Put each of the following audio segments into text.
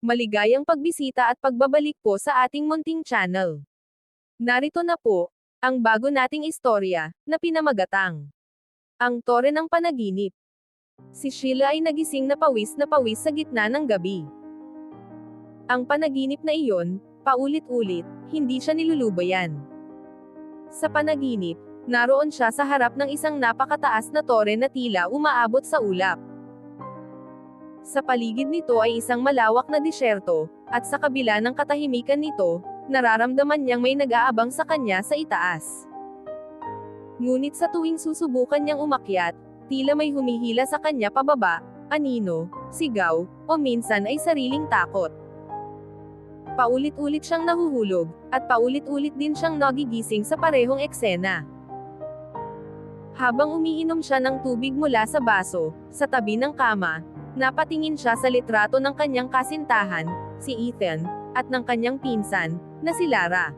Maligayang pagbisita at pagbabalik po sa ating munting channel. Narito na po, ang bago nating istorya, na pinamagatang Ang Tore ng Panaginip. Si Sheila ay nagising na pawis sa gitna ng gabi. Ang panaginip na iyon, paulit-ulit, hindi siya nilulubayan. Sa panaginip, naroon siya sa harap ng isang napakataas na tore na tila umaabot sa ulap. Sa paligid nito ay isang malawak na disyerto, at sa kabila ng katahimikan nito, nararamdaman niyang may nag-aabang sa kanya sa itaas. Ngunit sa tuwing susubukan niyang umakyat, tila may humihila sa kanya pababa, anino, sigaw, o minsan ay sariling takot. Paulit-ulit siyang nahuhulog, at paulit-ulit din siyang nagigising sa parehong eksena. Habang umiinom siya ng tubig mula sa baso, sa tabi ng kama, napatingin siya sa litrato ng kanyang kasintahan, si Ethan, at ng kanyang pinsan, na si Lara.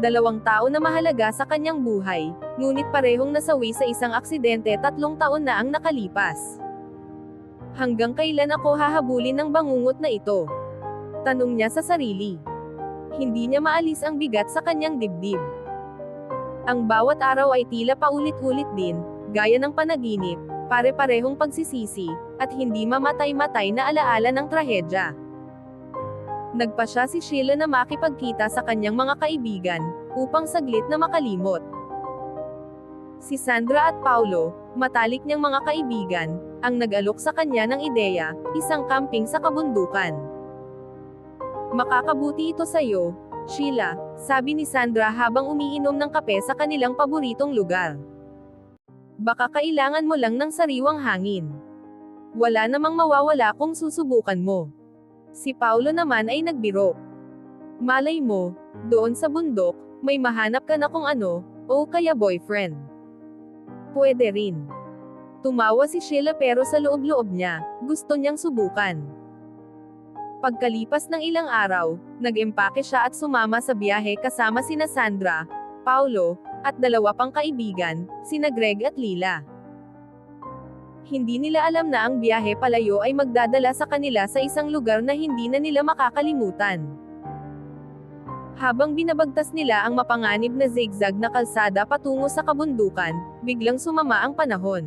Dalawang tao na mahalaga sa kanyang buhay, ngunit parehong nasawi sa isang aksidente 3 taon na ang nakalipas. Hanggang kailan ako hahabulin ng bangungot na ito? Tanong niya sa sarili. Hindi niya maalis ang bigat sa kanyang dibdib. Ang bawat araw ay tila paulit-ulit din, gaya ng panaginip, pare-parehong pagsisisi, at hindi mamatay-matay na alaala ng trahedya. Nagpasya si Sheila na makipagkita sa kanyang mga kaibigan, upang saglit na makalimot. Si Sandra at Paulo, matalik niyang mga kaibigan, ang nag-alok sa kanya ng ideya, isang camping sa kabundukan. Makakabuti ito sa'yo, Sheila, sabi ni Sandra habang umiinom ng kape sa kanilang paboritong lugar. Baka kailangan mo lang ng sariwang hangin. Wala namang mawawala kung susubukan mo. Si Paulo naman ay nagbiro. Malay mo, doon sa bundok, may mahanap ka na kung ano, o kaya boyfriend. Pwede rin. Tumawa si Sheila pero sa loob-loob niya, gusto niyang subukan. Pagkalipas ng ilang araw, nag-empake siya at sumama sa biyahe kasama sina Sandra, Paulo, at 2 pang kaibigan, sina Greg at Lila. Hindi nila alam na ang biyahe palayo ay magdadala sa kanila sa isang lugar na hindi na nila makakalimutan. Habang binabagtas nila ang mapanganib na zigzag na kalsada patungo sa kabundukan, biglang sumama ang panahon.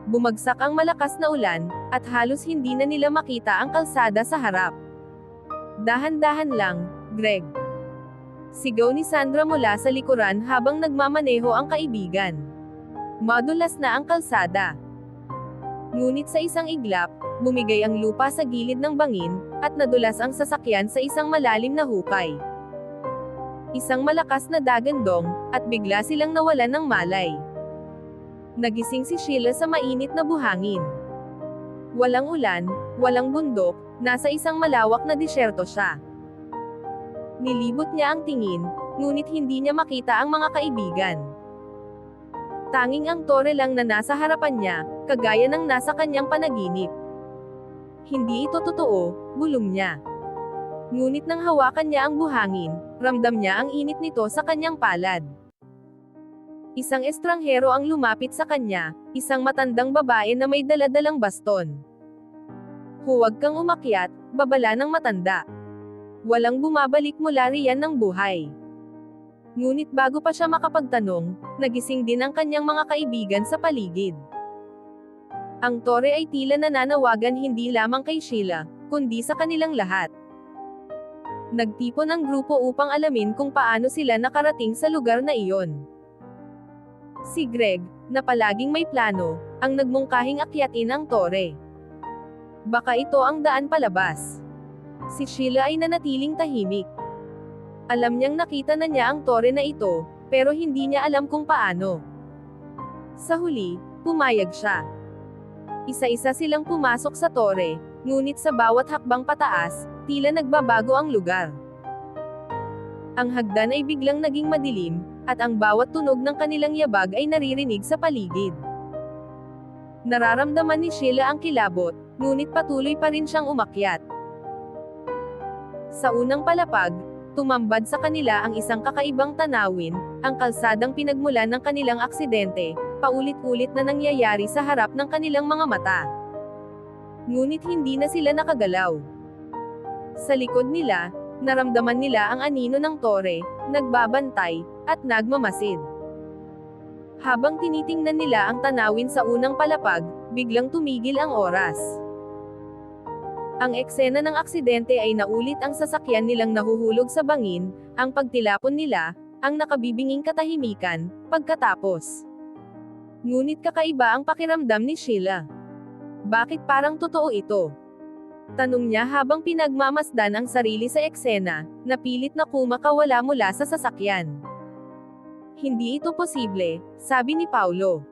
Bumagsak ang malakas na ulan, at halos hindi na nila makita ang kalsada sa harap. Dahan-dahan lang, Greg. Sigaw ni Sandra mula sa likuran habang nagmamaneho ang kaibigan. Madulas na ang kalsada. Ngunit sa isang iglap, bumigay ang lupa sa gilid ng bangin, at nadulas ang sasakyan sa isang malalim na hukay. Isang malakas na dagandong, at bigla silang nawalan ng malay. Nagising si Sheila sa mainit na buhangin. Walang ulan, walang bundok, nasa isang malawak na disyerto siya. Nilibot niya ang tingin, ngunit hindi niya makita ang mga kaibigan. Tanging ang tore lang na nasa harapan niya, kagaya ng nasa kanyang panaginip. Hindi ito totoo, bulong niya. Ngunit nang hawakan niya ang buhangin, ramdam niya ang init nito sa kanyang palad. Isang estranghero ang lumapit sa kanya, isang matandang babae na may dala-dalang baston. Huwag kang umakyat, babala ng matanda. Walang bumabalik mula riyan ng buhay. Ngunit bago pa siya makapagtanong, nagising din ang kanyang mga kaibigan sa paligid. Ang tore ay tila nananawagan hindi lamang kay Sheila, kundi sa kanilang lahat. Nagtipon ang grupo upang alamin kung paano sila nakarating sa lugar na iyon. Si Greg, na palaging may plano, ang nagmungkahing akyatin ang tore. Baka ito ang daan palabas. Si Sheila ay nanatiling tahimik. Alam niyang nakita na niya ang tore na ito, pero hindi niya alam kung paano. Sa huli, pumayag siya. Isa-isa silang pumasok sa tore, ngunit sa bawat hakbang pataas, tila nagbabago ang lugar. Ang hagdan ay biglang naging madilim, at ang bawat tunog ng kanilang yabag ay naririnig sa paligid. Nararamdaman ni Sheila ang kilabot, ngunit patuloy pa rin siyang umakyat. Sa unang palapag, tumambad sa kanila ang isang kakaibang tanawin, ang kalsadang pinagmulan ng kanilang aksidente, paulit-ulit na nangyayari sa harap ng kanilang mga mata. Ngunit hindi na sila nakagalaw. Sa likod nila, naramdaman nila ang anino ng tore, nagbabantay, at nagmamasid. Habang tinitingnan nila ang tanawin sa unang palapag, biglang tumigil ang oras. Ang eksena ng aksidente ay naulit, ang sasakyan nilang nahuhulog sa bangin, ang pagtilapon nila, ang nakabibinging katahimikan, pagkatapos. Ngunit kakaiba ang pakiramdam ni Sheila. Bakit parang totoo ito? Tanong niya habang pinagmamasdan ang sarili sa eksena, na pilit na kumakawala mula sa sasakyan. Hindi ito posible, sabi ni Paulo.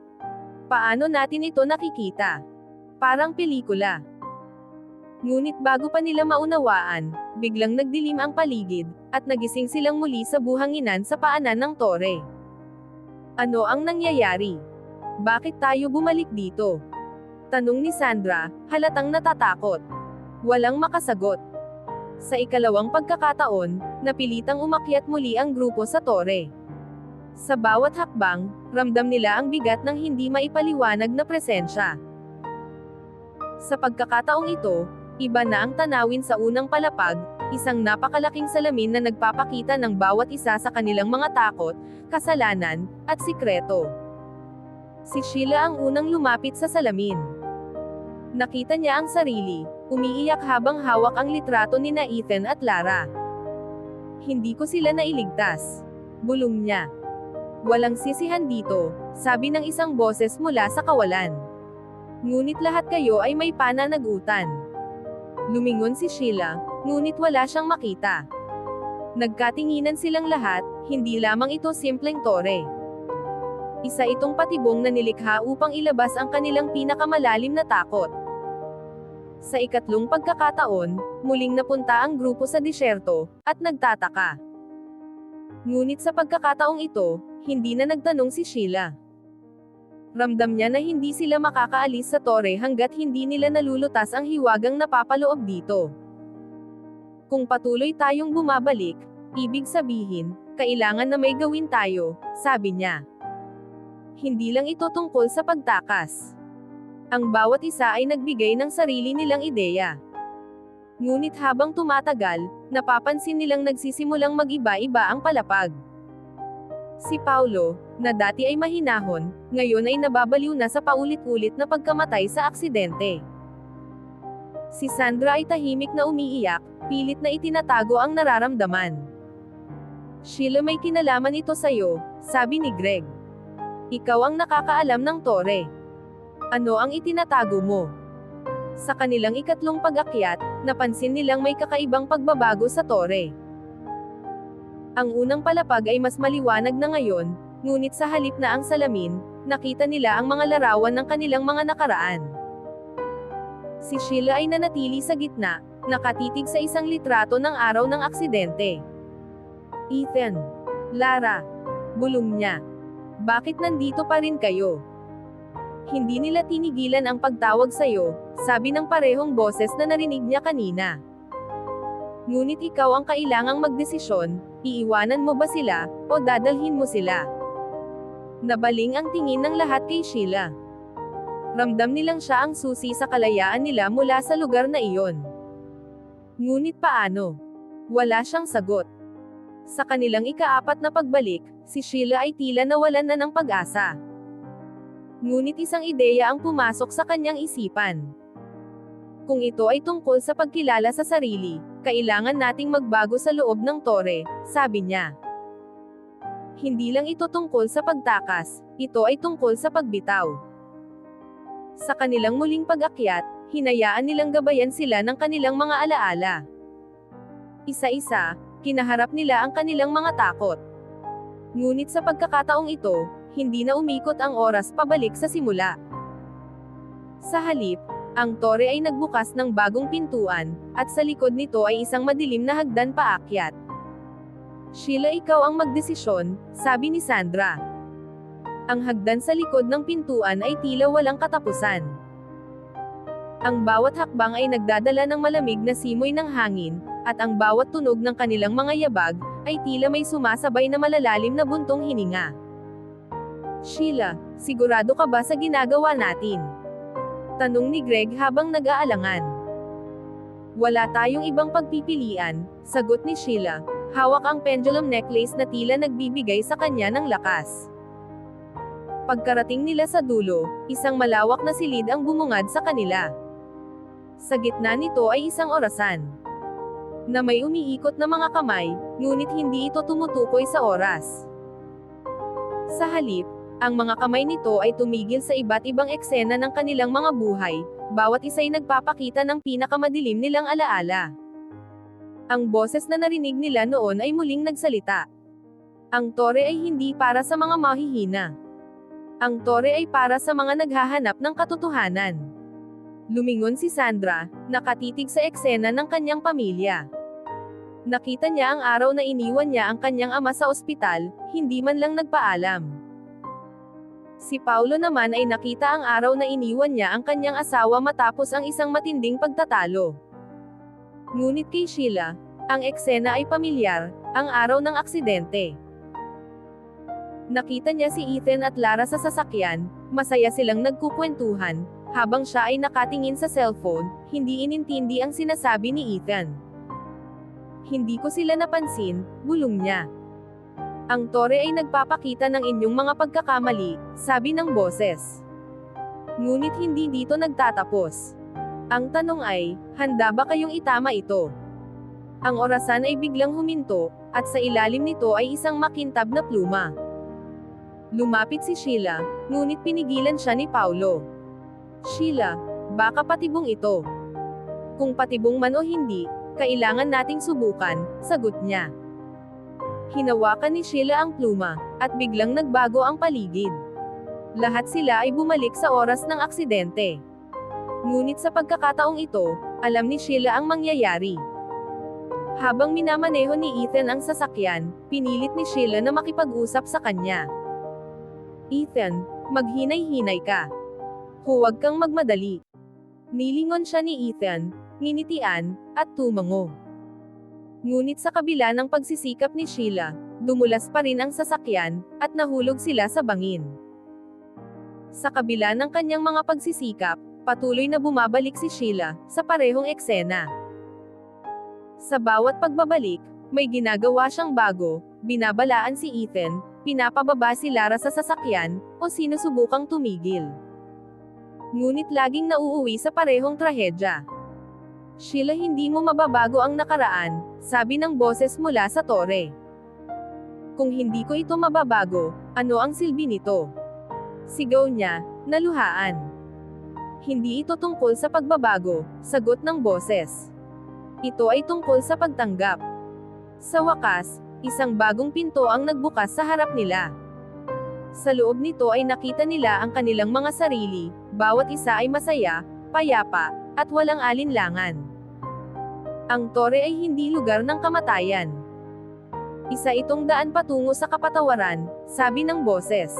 Paano natin ito nakikita? Parang pelikula. Ngunit bago pa nila maunawaan, biglang nagdilim ang paligid, at nagising silang muli sa buhanginan sa paanan ng tore. Ano ang nangyayari? Bakit tayo bumalik dito? Tanong ni Sandra, halatang natatakot. Walang makasagot. Sa ikalawang pagkakataon, napilitang umakyat muli ang grupo sa tore. Sa bawat hakbang, ramdam nila ang bigat ng hindi maipaliwanag na presensya. Sa pagkakataong ito, iba na ang tanawin sa unang palapag, isang napakalaking salamin na nagpapakita ng bawat isa sa kanilang mga takot, kasalanan, at sikreto. Si Sheila ang unang lumapit sa salamin. Nakita niya ang sarili, umiiyak habang hawak ang litrato nina Ethan at Lara. Hindi ko sila nailigtas. Bulong niya. Walang sisihan dito, sabi ng isang boses mula sa kawalan. Ngunit lahat kayo ay may pananagutan. Lumingon si Sheila, ngunit wala siyang makita. Nagkatinginan silang lahat, hindi lamang ito simpleng tore. Isa itong patibong na nilikha upang ilabas ang kanilang pinakamalalim na takot. Sa ikatlong pagkakataon, muling napunta ang grupo sa disyerto, at nagtataka. Ngunit sa pagkakataong ito, hindi na nagtanong si Sheila. Ramdam niya na hindi sila makakaalis sa tore hanggat hindi nila nalulutas ang hiwagang napapaloob dito. Kung patuloy tayong bumabalik, ibig sabihin, kailangan na may gawin tayo, sabi niya. Hindi lang ito tungkol sa pagtakas. Ang bawat isa ay nagbigay ng sarili nilang ideya. Ngunit habang tumatagal, napapansin nilang nagsisimulang mag-iba-iba ang palapag. Si Paulo, na dati ay mahinahon, ngayon ay nababaliw na sa paulit-ulit na pagkamatay sa aksidente. Si Sandra ay tahimik na umiiyak, pilit na itinatago ang nararamdaman. Sheila, may kinalaman ito sa'yo, sabi ni Greg. Ikaw ang nakakaalam ng tore. Ano ang itinatago mo? Sa kanilang ikatlong pag-akyat, napansin nilang may kakaibang pagbabago sa tore. Ang unang palapag ay mas maliwanag na ngayon, ngunit sa halip na ang salamin, nakita nila ang mga larawan ng kanilang mga nakaraan. Si Sheila ay nanatili sa gitna, nakatitig sa isang litrato ng araw ng aksidente. Ethan. Lara. Bulong niya. Bakit nandito pa rin kayo? Hindi nila tinigilan ang pagtawag sa'yo, sabi ng parehong boses na narinig niya kanina. Ngunit ikaw ang kailangang magdesisyon, iiwanan mo ba sila, o dadalhin mo sila? Nabaling ang tingin ng lahat kay Sheila. Ramdam nilang siya ang susi sa kalayaan nila mula sa lugar na iyon. Ngunit paano? Wala siyang sagot. Sa kanilang ikaapat na pagbalik, si Sheila ay tila nawalan na ng pag-asa. Ngunit isang ideya ang pumasok sa kanyang isipan. Kung ito ay tungkol sa pagkilala sa sarili, kailangan nating magbago sa loob ng tore, sabi niya. Hindi lang ito tungkol sa pagtakas, ito ay tungkol sa pagbitaw. Sa kanilang muling pag-akyat, hinayaan nilang gabayan sila ng kanilang mga alaala. Isa-isa, kinaharap nila ang kanilang mga takot. Ngunit sa pagkakataong ito, hindi na umikot ang oras pabalik sa simula. Sa halip, ang tore ay nagbukas ng bagong pintuan, at sa likod nito ay isang madilim na hagdan paakyat. Sheila, ikaw ang magdesisyon, sabi ni Sandra. Ang hagdan sa likod ng pintuan ay tila walang katapusan. Ang bawat hakbang ay nagdadala ng malamig na simoy ng hangin, at ang bawat tunog ng kanilang mga yabag, ay tila may sumasabay na malalalim na buntong hininga. Sheila, sigurado ka ba sa ginagawa natin? Tanong ni Greg habang nag-aalangan. Wala tayong ibang pagpipilian, sagot ni Sheila. Hawak ang pendulum necklace na tila nagbibigay sa kanya ng lakas. Pagkarating nila sa dulo, isang malawak na silid ang bumungad sa kanila. Sa gitna nito ay isang orasan na may umiikot na mga kamay, ngunit hindi ito tumutukoy sa oras. Sa halip, ang mga kamay nito ay tumigil sa iba't ibang eksena ng kanilang mga buhay, bawat isa'y nagpapakita ng pinakamadilim nilang alaala. Ang boses na narinig nila noon ay muling nagsalita. Ang tore ay hindi para sa mga mahihina. Ang tore ay para sa mga naghahanap ng katotohanan. Lumingon si Sandra, nakatitig sa eksena ng kanyang pamilya. Nakita niya ang araw na iniwan niya ang kanyang ama sa ospital, hindi man lang nagpaalam. Si Paulo naman ay nakita ang araw na iniwan niya ang kanyang asawa matapos ang isang matinding pagtatalo. Ngunit kay Sheila, ang eksena ay pamilyar, ang araw ng aksidente. Nakita niya si Ethan at Lara sa sasakyan, masaya silang nagkukwentuhan, habang siya ay nakatingin sa cellphone, hindi inintindi ang sinasabi ni Ethan. Hindi ko sila napansin, bulong niya. Ang tore ay nagpapakita ng inyong mga pagkakamali, sabi ng boses. Ngunit hindi dito nagtatapos. Ang tanong ay, handa ba kayong itama ito? Ang orasan ay biglang huminto, at sa ilalim nito ay isang makintab na pluma. Lumapit si Sheila, ngunit pinigilan siya ni Paulo. Sheila, baka patibong ito. Kung patibong man o hindi, kailangan nating subukan, sagot niya. Hinawakan ni Sheila ang pluma, at biglang nagbago ang paligid. Lahat sila ay bumalik sa oras ng aksidente. Ngunit sa pagkakataong ito, alam ni Sheila ang mangyayari. Habang minamaneho ni Ethan ang sasakyan, pinilit ni Sheila na makipag-usap sa kanya. Ethan, maghinay-hinay ka. Huwag kang magmadali. Nilingon siya ni Ethan, nginitian, at tumango. Ngunit sa kabila ng pagsisikap ni Sheila, dumulas pa rin ang sasakyan, at nahulog sila sa bangin. Sa kabila ng kanyang mga pagsisikap, patuloy na bumabalik si Sheila, sa parehong eksena. Sa bawat pagbabalik, may ginagawa siyang bago, binabalaan si Ethan, pinapababa si Lara sa sasakyan, o sinusubukang tumigil. Ngunit laging nauuwi sa parehong trahedya. Sheila, hindi mo mababago ang nakaraan, sabi ng boses mula sa tore. Kung hindi ko ito mababago, ano ang silbi nito? Sigaw niya, naluhaan. Hindi ito tungkol sa pagbabago, sagot ng boses. Ito ay tungkol sa pagtanggap. Sa wakas, isang bagong pinto ang nagbukas sa harap nila. Sa loob nito ay nakita nila ang kanilang mga sarili, bawat isa ay masaya, payapa, at walang alinlangan. Ang tore ay hindi lugar ng kamatayan. Isa itong daan patungo sa kapatawaran, sabi ng boses.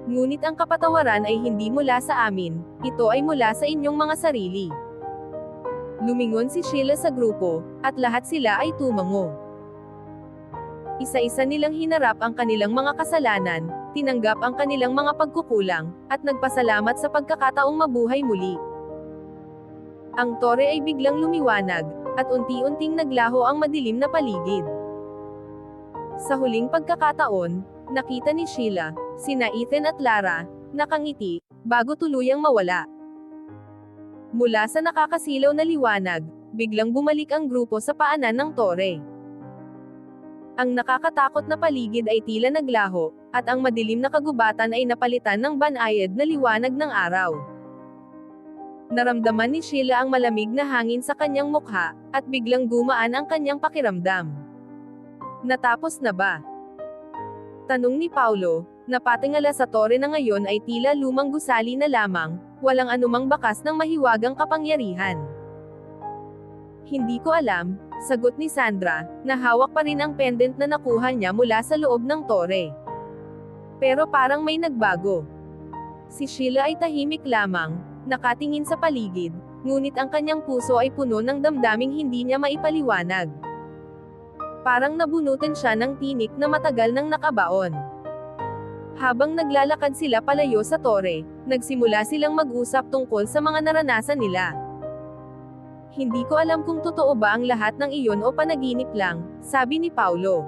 Ngunit ang kapatawaran ay hindi mula sa amin, ito ay mula sa inyong mga sarili. Lumingon si Sheila sa grupo, at lahat sila ay tumango. Isa-isa nilang hinarap ang kanilang mga kasalanan, tinanggap ang kanilang mga pagkukulang, at nagpasalamat sa pagkakataong mabuhay muli. Ang tore ay biglang lumiwanag, at unti-unting naglaho ang madilim na paligid. Sa huling pagkakataon, nakita ni Sheila, sina Ethan at Lara, nakangiti, bago tuluyang mawala. Mula sa nakakasilaw na liwanag, biglang bumalik ang grupo sa paanan ng tore. Ang nakakatakot na paligid ay tila naglaho, at ang madilim na kagubatan ay napalitan ng banayad na liwanag ng araw. Naramdaman ni Sheila ang malamig na hangin sa kanyang mukha, at biglang gumaan ang kanyang pakiramdam. Natapos na ba? Tanong ni Paulo, na patingala sa tore na ngayon ay tila lumang gusali na lamang, walang anumang bakas ng mahiwagang kapangyarihan. Hindi ko alam, sagot ni Sandra, na hawak pa rin ang pendant na nakuha niya mula sa loob ng tore. Pero parang may nagbago. Si Sheila ay tahimik lamang, nakatingin sa paligid, ngunit ang kanyang puso ay puno ng damdaming hindi niya maipaliwanag. Parang nabunutan siya ng tinik na matagal nang nakabaon. Habang naglalakad sila palayo sa tore, Nagsimula silang mag-usap tungkol sa mga naranasan nila. Hindi ko alam kung totoo ba ang lahat ng iyon o panaginip lang, sabi ni Paulo.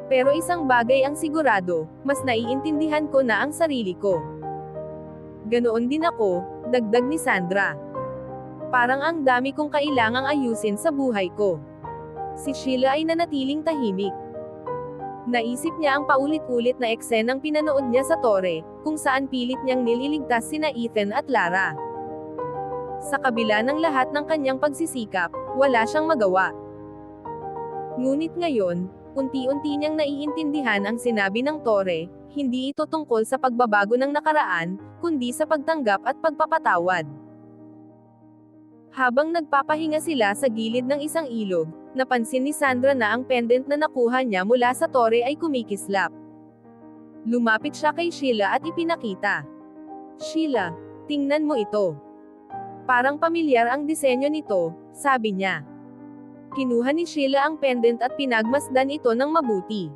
Pero isang bagay ang sigurado, mas naiintindihan ko na ang sarili ko. Ganoon din ako, dagdag ni Sandra. Parang ang dami kong kailangang ayusin sa buhay ko. Si Sheila ay nanatiling tahimik. Naisip niya ang paulit-ulit na eksenang pinanood niya sa tore, kung saan pilit niyang nililigtas sina Ethan at Lara. Sa kabila ng lahat ng kanyang pagsisikap, wala siyang magawa. Ngunit ngayon, unti-unti niyang naiintindihan ang sinabi ng tore, hindi ito tungkol sa pagbabago ng nakaraan, kundi sa pagtanggap at pagpapatawad. Habang nagpapahinga sila sa gilid ng isang ilog, napansin ni Sandra na ang pendant na nakuha niya mula sa tore ay kumikislap. Lumapit siya kay Sheila at ipinakita. Sheila, tingnan mo ito. Parang pamilyar ang disenyo nito, sabi niya. Kinuha ni Sheila ang pendant at pinagmasdan ito ng mabuti.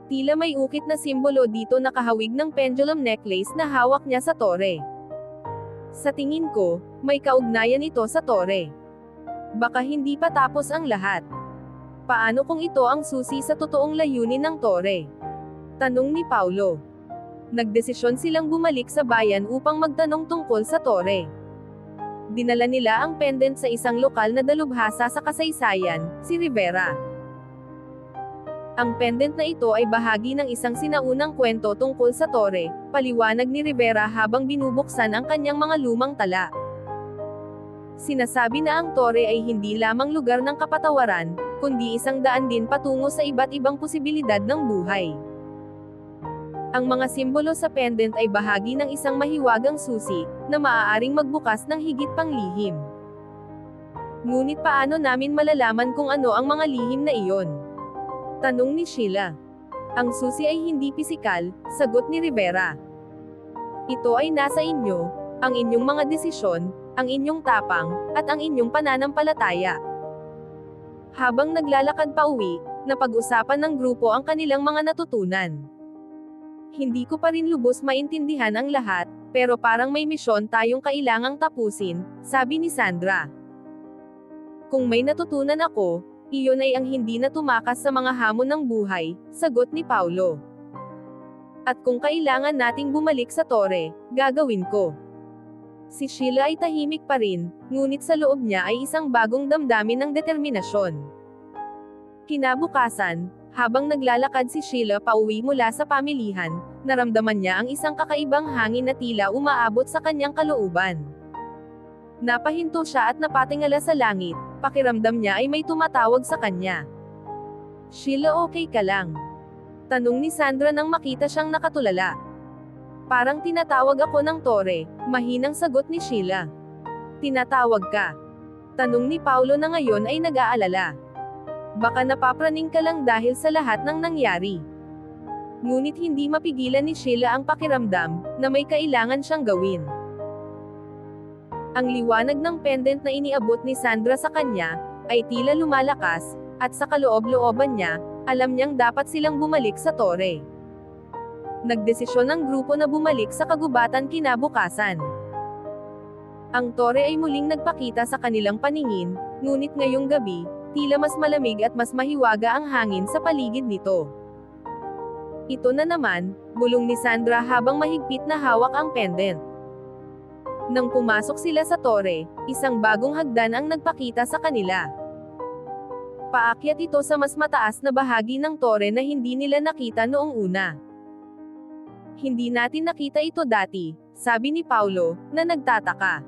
Tila may ukit na simbolo dito nakahawig ng pendulum necklace na hawak niya sa tore. Sa tingin ko, may kaugnayan ito sa tore. Baka hindi pa tapos ang lahat. Paano kung ito ang susi sa totoong layunin ng tore? Tanong ni Paulo. Nagdesisyon silang bumalik sa bayan upang magtanong tungkol sa tore. Dinala nila ang pendant sa isang lokal na dalubhasa sa kasaysayan, si Rivera. Ang pendant na ito ay bahagi ng isang sinaunang kwento tungkol sa tore, paliwanag ni Rivera habang binubuksan ang kanyang mga lumang tala. Sinasabi na ang tore ay hindi lamang lugar ng kapatawaran, kundi isang daan din patungo sa iba't ibang posibilidad ng buhay. Ang mga simbolo sa pendant ay bahagi ng isang mahiwagang susi, na maaaring magbukas ng higit pang lihim. Ngunit paano namin malalaman kung ano ang mga lihim na iyon? Tanong ni Sheila. Ang susi ay hindi pisikal, sagot ni Rivera. Ito ay nasa inyo, ang inyong mga desisyon, ang inyong tapang, at ang inyong pananampalataya. Habang naglalakad pa uwi, napag-usapan ng grupo ang kanilang mga natutunan. Hindi ko pa rin lubos maintindihan ang lahat, pero parang may misyon tayong kailangang tapusin, sabi ni Sandra. Kung may natutunan ako, iyon ay ang hindi na tumakas sa mga hamon ng buhay, sagot ni Paulo. At kung kailangan nating bumalik sa tore, gagawin ko. Si Sheila ay tahimik pa rin, ngunit sa loob niya ay isang bagong damdamin ng determinasyon. Kinabukasan, habang naglalakad si Sheila pauwi mula sa pamilihan, naramdaman niya ang isang kakaibang hangin na tila umaabot sa kanyang kalooban. Napahinto siya at napatingala sa langit, pakiramdam niya ay may tumatawag sa kanya. Sheila, okay ka lang? Tanong ni Sandra nang makita siyang nakatulala. Parang tinatawag ako ng tore, mahinang sagot ni Sheila. Tinatawag ka? Tanong ni Paulo na ngayon ay nag-aalala. Baka napapraning ka lang dahil sa lahat ng nangyari. Ngunit hindi mapigilan ni Sheila ang pakiramdam, na may kailangan siyang gawin. Ang liwanag ng pendant na iniabot ni Sandra sa kanya, ay tila lumalakas, at sa kaloob-looban niya, alam niyang dapat silang bumalik sa tore. Nagdesisyon ang grupo na bumalik sa kagubatan kinabukasan. Ang tore ay muling nagpakita sa kanilang paningin, ngunit ngayong gabi, tila mas malamig at mas mahiwaga ang hangin sa paligid nito. Ito na naman, bulong ni Sandra habang mahigpit na hawak ang pendant. Nang pumasok sila sa tore, isang bagong hagdan ang nagpakita sa kanila. Paakyat ito sa mas mataas na bahagi ng tore na hindi nila nakita noong una. Hindi natin nakita ito dati, sabi ni Paulo, na nagtataka.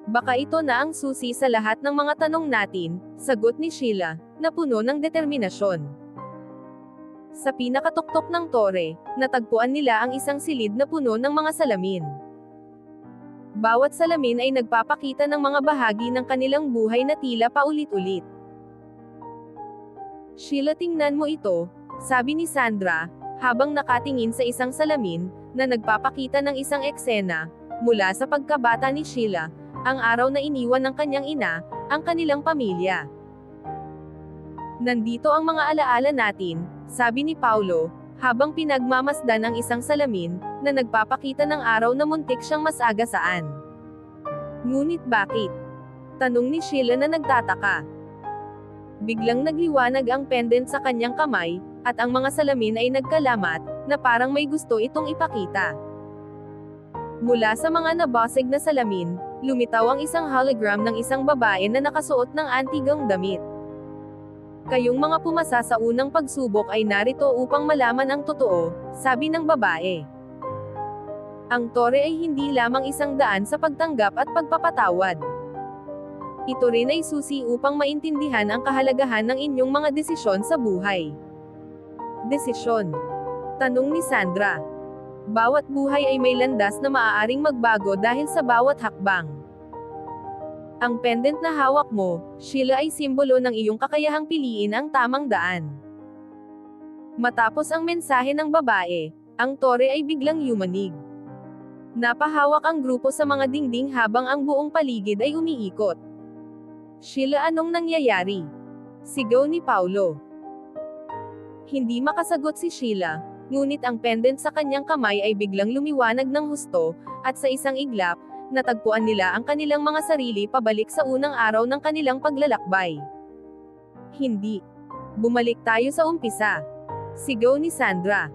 Baka ito na ang susi sa lahat ng mga tanong natin, sagot ni Sheila, na puno ng determinasyon. Sa pinakatuktok ng tore, natagpuan nila ang isang silid na puno ng mga salamin. Bawat salamin ay nagpapakita ng mga bahagi ng kanilang buhay na tila paulit-ulit. Sheila, tingnan mo ito, sabi ni Sandra, habang nakatingin sa isang salamin, na nagpapakita ng isang eksena, mula sa pagkabata ni Sheila, ang araw na iniwan ng kanyang ina, ang kanilang pamilya. Nandito ang mga alaala natin, sabi ni Paulo, habang pinagmamasdan ang isang salamin, na nagpapakita ng araw na muntik siyang masagasaan. Ngunit bakit? Tanong ni Sheila na nagtataka. Biglang nagliwanag ang pendant sa kanyang kamay, at ang mga salamin ay nagkalamat, na parang may gusto itong ipakita. Mula sa mga nabasag na salamin, lumitaw ang isang hologram ng isang babae na nakasuot ng antigong damit. Kayong mga pumasa sa unang pagsubok ay narito upang malaman ang totoo, sabi ng babae. Ang tore ay hindi lamang isang daan sa pagtanggap at pagpapatawad. Ito rin ay susi upang maintindihan ang kahalagahan ng inyong mga desisyon sa buhay. Desisyon? Tanong ni Sandra. Bawat buhay ay may landas na maaaring magbago dahil sa bawat hakbang. Ang pendant na hawak mo, Sheila, ay simbolo ng iyong kakayahang piliin ang tamang daan. Matapos ang mensahe ng babae, ang tore ay biglang yumanig. Napahawak ang grupo sa mga dingding habang ang buong paligid ay umiikot. Sheila, anong nangyayari? Sigaw ni Paulo. Hindi makasagot si Sheila, ngunit ang pendant sa kanyang kamay ay biglang lumiwanag ng husto, at sa isang iglap, natagpuan nila ang kanilang mga sarili pabalik sa unang araw ng kanilang paglalakbay. Hindi. Bumalik tayo sa umpisa. Sigaw ni Sandra.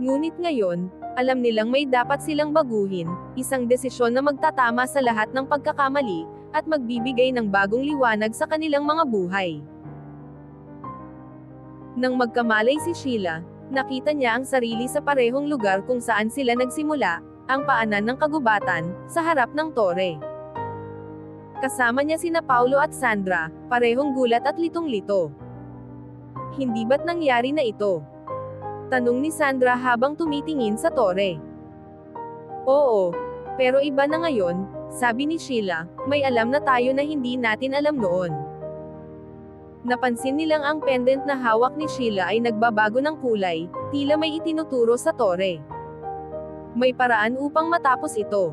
Ngunit ngayon, alam nilang may dapat silang baguhin, isang desisyon na magtatama sa lahat ng pagkakamali, at magbibigay ng bagong liwanag sa kanilang mga buhay. Nang magkamalay si Sheila, nakita niya ang sarili sa parehong lugar kung saan sila nagsimula, ang paanan ng kagubatan, sa harap ng tore. Kasama niya sina Paulo at Sandra, parehong gulat at litong-lito. Hindi ba't nangyari na ito? Tanong ni Sandra habang tumitingin sa tore. Oo, pero iba na ngayon, sabi ni Sheila, may alam na tayo na hindi natin alam noon. Napansin nilang ang pendant na hawak ni Sheila ay nagbabago ng kulay, tila may itinuturo sa tore. May paraan upang matapos ito.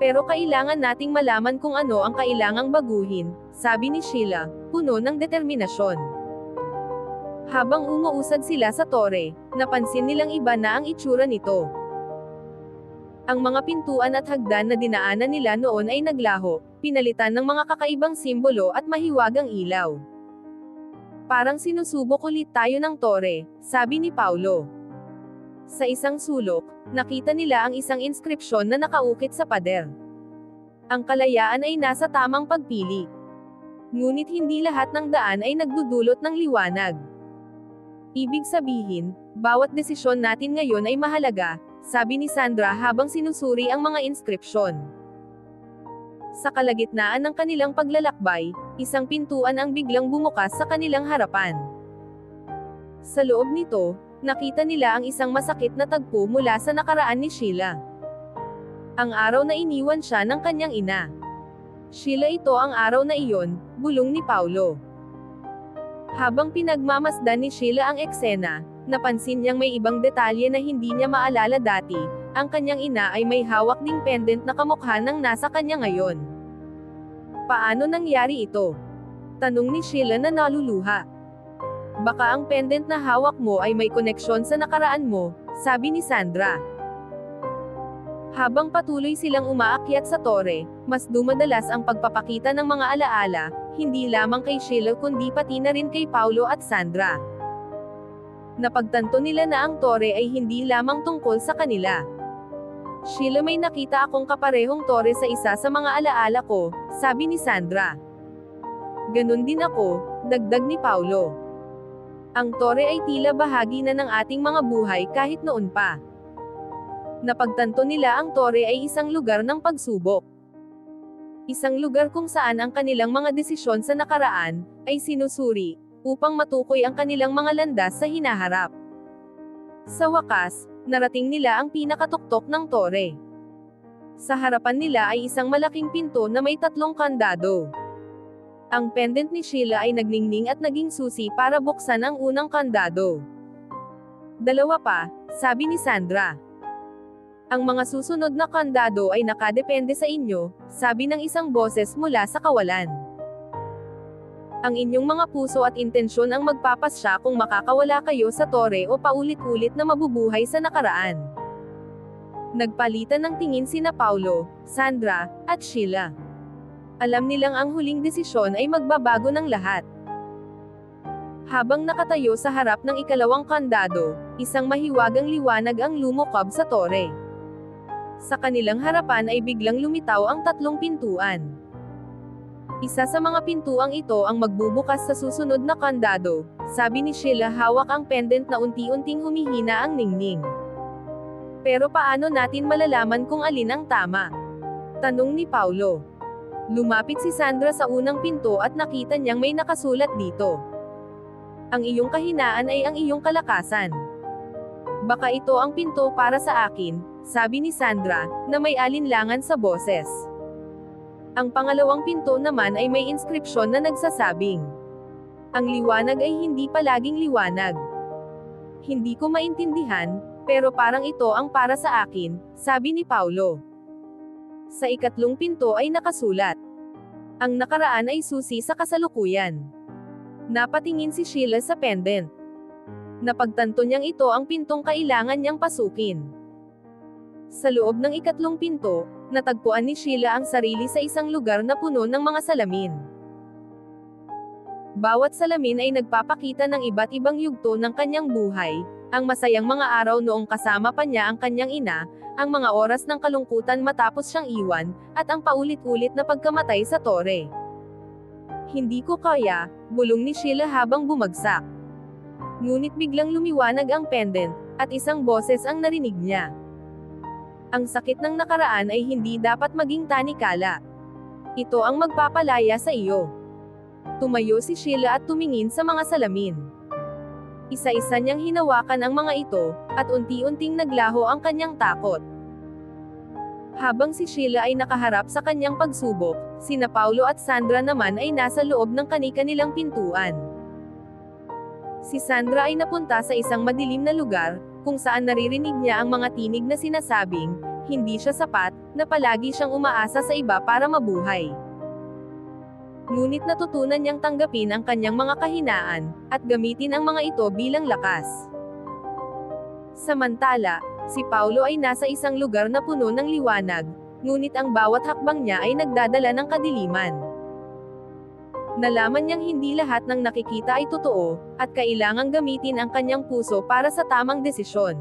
Pero kailangan nating malaman kung ano ang kailangang baguhin, sabi ni Sheila, puno ng determinasyon. Habang umuusad sila sa tore, napansin nilang iba na ang itsura nito. Ang mga pintuan at hagdan na dinaanan nila noon ay naglaho, pinalitan ng mga kakaibang simbolo at mahiwagang ilaw. Parang sinusubok ulit tayo ng tore, sabi ni Paulo. Sa isang sulok, nakita nila ang isang inskripsyon na nakaukit sa pader. Ang kalayaan ay nasa tamang pagpili. Ngunit hindi lahat ng daan ay nagdudulot ng liwanag. Ibig sabihin, bawat desisyon natin ngayon ay mahalaga, sabi ni Sandra habang sinusuri ang mga inskripsyon. Sa kalagitnaan ng kanilang paglalakbay, isang pintuan ang biglang bumukas sa kanilang harapan. Sa loob nito, nakita nila ang isang masakit na tagpo mula sa nakaraan ni Sheila. Ang araw na iniwan siya ng kanyang ina. Sheila, ito ang araw na iyon, bulong ni Paulo. Habang pinagmamasdan ni Sheila ang eksena, napansin niyang may ibang detalye na hindi niya maalala dati, ang kanyang ina ay may hawak ding pendant na kamukha ng nasa kanya ngayon. Paano nangyari ito? Tanong ni Sheila na naluluha. Baka ang pendant na hawak mo ay may koneksyon sa nakaraan mo, sabi ni Sandra. Habang patuloy silang umaakyat sa tore, mas dumadalas ang pagpapakita ng mga alaala, hindi lamang kay Sheila kundi pati na rin kay Paulo at Sandra. Napagtanto nila na ang tore ay hindi lamang tungkol sa kanila. Sheila, may nakita akong kaparehong tore sa isa sa mga alaala ko, sabi ni Sandra. Ganun din ako, dagdag ni Paulo. Ang tore ay tila bahagi na ng ating mga buhay kahit noon pa. Napagtanto nila ang tore ay isang lugar ng pagsubok. Isang lugar kung saan ang kanilang mga desisyon sa nakaraan ay sinusuri, upang matukoy ang kanilang mga landas sa hinaharap. Sa wakas, narating nila ang pinakatuktok ng tore. Sa harapan nila ay isang malaking pinto na may 3 kandado. Ang pendant ni Sheila ay nagningning at naging susi para buksan ang unang kandado. 2 pa, sabi ni Sandra. Ang mga susunod na kandado ay nakadepende sa inyo, sabi ng isang boses mula sa kawalan. Ang inyong mga puso at intensyon ang magpapasya kung makakawala kayo sa tore o paulit-ulit na mabubuhay sa nakaraan. Nagpalitan ng tingin sina Paulo, Sandra, at Sheila. Alam nilang ang huling desisyon ay magbabago ng lahat. Habang nakatayo sa harap ng ikalawang kandado, isang mahiwagang liwanag ang lumukob sa tore. Sa kanilang harapan ay biglang lumitaw ang tatlong pintuan. Isa sa mga pintuang ito ang magbubukas sa susunod na kandado, sabi ni Sheila, hawak ang pendant na unti-unting humihina ang ningning. Pero paano natin malalaman kung alin ang tama? Tanong ni Paulo. Lumapit si Sandra sa unang pinto at nakita niyang may nakasulat dito. Ang iyong kahinaan ay ang iyong kalakasan. Baka ito ang pinto para sa akin, sabi ni Sandra, na may alinlangan sa boses. Ang pangalawang pinto naman ay may inskripsyon na nagsasabing, ang liwanag ay hindi palaging liwanag. Hindi ko maintindihan, pero parang ito ang para sa akin, sabi ni Paulo. Sa ikatlong pinto ay nakasulat, ang nakaraan ay susi sa kasalukuyan. Napatingin si Sheila sa pendant. Napagtanto niyang ito ang pintong kailangan niyang pasukin. Sa loob ng ikatlong pinto, natagpuan ni Sheila ang sarili sa isang lugar na puno ng mga salamin. Bawat salamin ay nagpapakita ng iba't ibang yugto ng kanyang buhay, ang masayang mga araw noong kasama pa niya ang kanyang ina, ang mga oras ng kalungkutan matapos siyang iwan, at ang paulit-ulit na pagkamatay sa tore. Hindi ko kaya, bulong ni Sheila habang bumagsak. Ngunit biglang lumiwanag ang pendant, at isang boses ang narinig niya. Ang sakit ng nakaraan ay hindi dapat maging tanikala. Ito ang magpapalaya sa iyo. Tumayo si Sheila at tumingin sa mga salamin. Isa-isa niyang hinawakan ang mga ito, at unti-unting naglaho ang kanyang takot. Habang si Sheila ay nakaharap sa kanyang pagsubok, sina Paulo at Sandra naman ay nasa loob ng kani-kanilang pintuan. Si Sandra ay napunta sa isang madilim na lugar, kung saan naririnig niya ang mga tinig na sinasabing, hindi siya sapat, na palagi siyang umaasa sa iba para mabuhay. Ngunit natutunan niyang tanggapin ang kanyang mga kahinaan, at gamitin ang mga ito bilang lakas. Samantala, si Paulo ay nasa isang lugar na puno ng liwanag, ngunit ang bawat hakbang niya ay nagdadala ng kadiliman. Nalaman niyang hindi lahat ng nakikita ay totoo, at kailangang gamitin ang kanyang puso para sa tamang desisyon.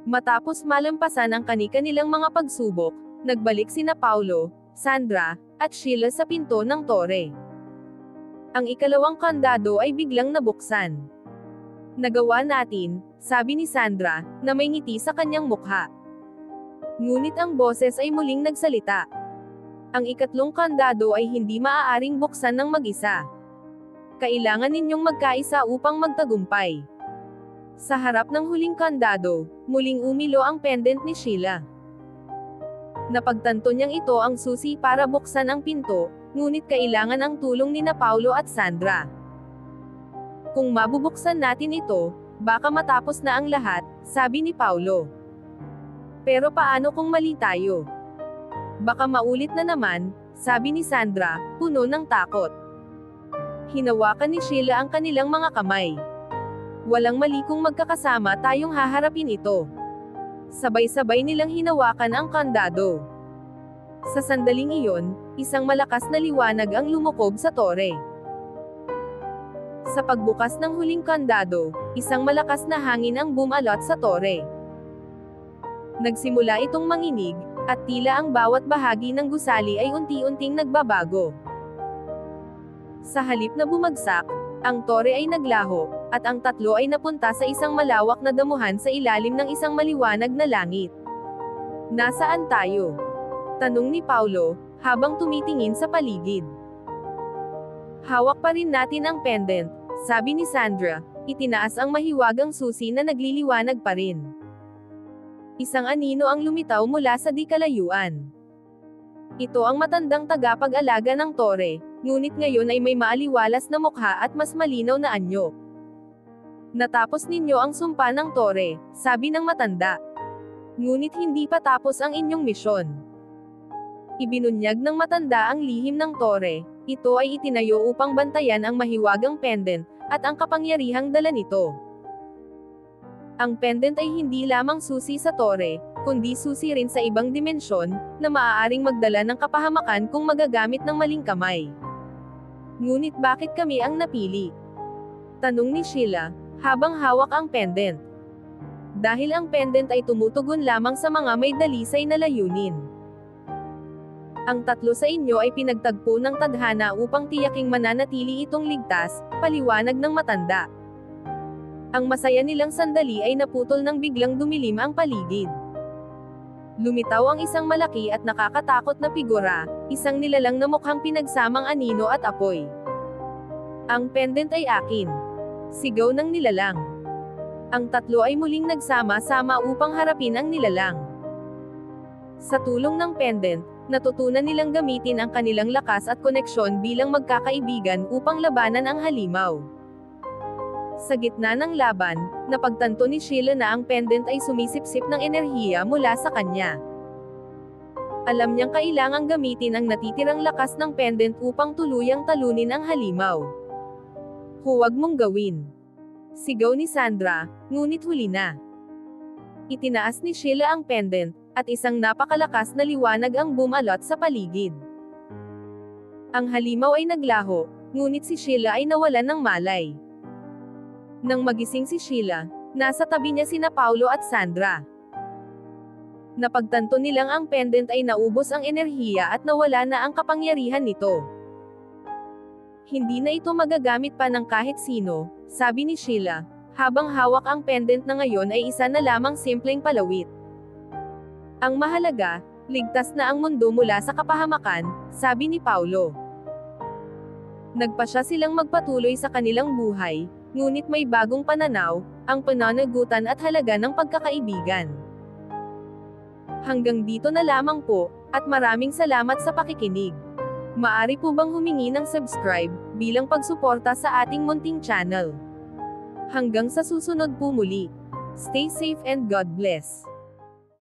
Matapos malampasan ang kani-kanilang mga pagsubok, nagbalik sina Paulo, Sandra, at Sheila sa pinto ng tore. Ang ikalawang kandado ay biglang nabuksan. Nagawa natin, sabi ni Sandra, na may ngiti sa kanyang mukha. Ngunit ang boses ay muling nagsalita. Ang ikatlong kandado ay hindi maaaring buksan ng mag-isa. Kailangan ninyong magkaisa upang magtagumpay. Sa harap ng huling kandado, muling umilo ang pendant ni Sheila. Napagtanto niyang ito ang susi para buksan ang pinto, ngunit kailangan ang tulong ni Paulo at Sandra. Kung mabubuksan natin ito, baka matapos na ang lahat, sabi ni Paulo. Pero paano kung mali tayo? Baka maulit na naman, sabi ni Sandra, puno ng takot. Hinawakan ni Sheila ang kanilang mga kamay. Walang mali kung magkakasama tayong haharapin ito. Sabay-sabay nilang hinawakan ang kandado. Sa sandaling iyon, isang malakas na liwanag ang lumukob sa tore. Sa pagbukas ng huling kandado, isang malakas na hangin ang bumalot sa tore. Nagsimula itong manginig, at tila ang bawat bahagi ng gusali ay unti-unting nagbabago. Sa halip na bumagsak, ang tore ay naglaho, at ang tatlo ay napunta sa isang malawak na damuhan sa ilalim ng isang maliwanag na langit. Nasaan tayo? Tanong ni Paulo, habang tumitingin sa paligid. Hawak pa rin natin ang pendant, sabi ni Sandra, itinaas ang mahiwagang susi na nagliliwanag pa rin. Isang anino ang lumitaw mula sa di kalayuan. Ito ang matandang tagapag-alaga ng tore, ngunit ngayon ay may maaliwalas na mukha at mas malinaw na anyo. Natapos ninyo ang sumpa ng tore, sabi ng matanda. Ngunit hindi pa tapos ang inyong misyon. Ibinunyag ng matanda ang lihim ng tore, Ito ay itinayo upang bantayan ang mahiwagang pendant, at ang kapangyarihang dala nito. Ang pendant ay hindi lamang susi sa tore, kundi susi rin sa ibang dimensyon, na maaaring magdala ng kapahamakan kung magagamit ng maling kamay. Ngunit bakit kami ang napili? Tanong ni Sheila, habang hawak ang pendant. Dahil ang pendant ay tumutugon lamang sa mga may dalisay na layunin. Ang tatlo sa inyo ay pinagtagpo ng tadhana upang tiyaking mananatili itong ligtas, paliwanag ng matanda. Ang masaya nilang sandali ay naputol nang biglang dumilim ang paligid. Lumitaw ang isang malaki at nakakatakot na figura, isang nilalang na mukhang pinagsamang anino at apoy. Ang pendant ay akin. Sigaw ng nilalang. Ang tatlo ay muling nagsama-sama upang harapin ang nilalang. Sa tulong ng pendant, natutunan nilang gamitin ang kanilang lakas at koneksyon bilang magkakaibigan upang labanan ang halimaw. Sa gitna ng laban, napagtanto ni Sheila na ang pendant ay sumisipsip ng enerhiya mula sa kanya. Alam niyang kailangang gamitin ang natitirang lakas ng pendant upang tuluyang talunin ang halimaw. Huwag mong gawin. Sigaw ni Sandra, ngunit huli na. Itinaas ni Sheila ang pendant, at isang napakalakas na liwanag ang bumalot sa paligid. Ang halimaw ay naglaho, ngunit si Sheila ay nawalan ng malay. Nang magising si Sheila, nasa tabi niya sina Paulo at Sandra. Napagtanto nilang ang pendant ay naubos ang enerhiya at nawala na ang kapangyarihan nito. Hindi na ito magagamit pa ng kahit sino, sabi ni Sheila, habang hawak ang pendant na ngayon ay isa na lamang simpleng palawit. Ang mahalaga, ligtas na ang mundo mula sa kapahamakan, sabi ni Paulo. Nagpasya silang magpatuloy sa kanilang buhay, ngunit may bagong pananaw, ang pananagutan at halaga ng pagkakaibigan. Hanggang dito na lamang po, at maraming salamat sa pakikinig. Maari po bang humingi ng subscribe, bilang pagsuporta sa ating munting channel? Hanggang sa susunod po muli. Stay safe and God bless.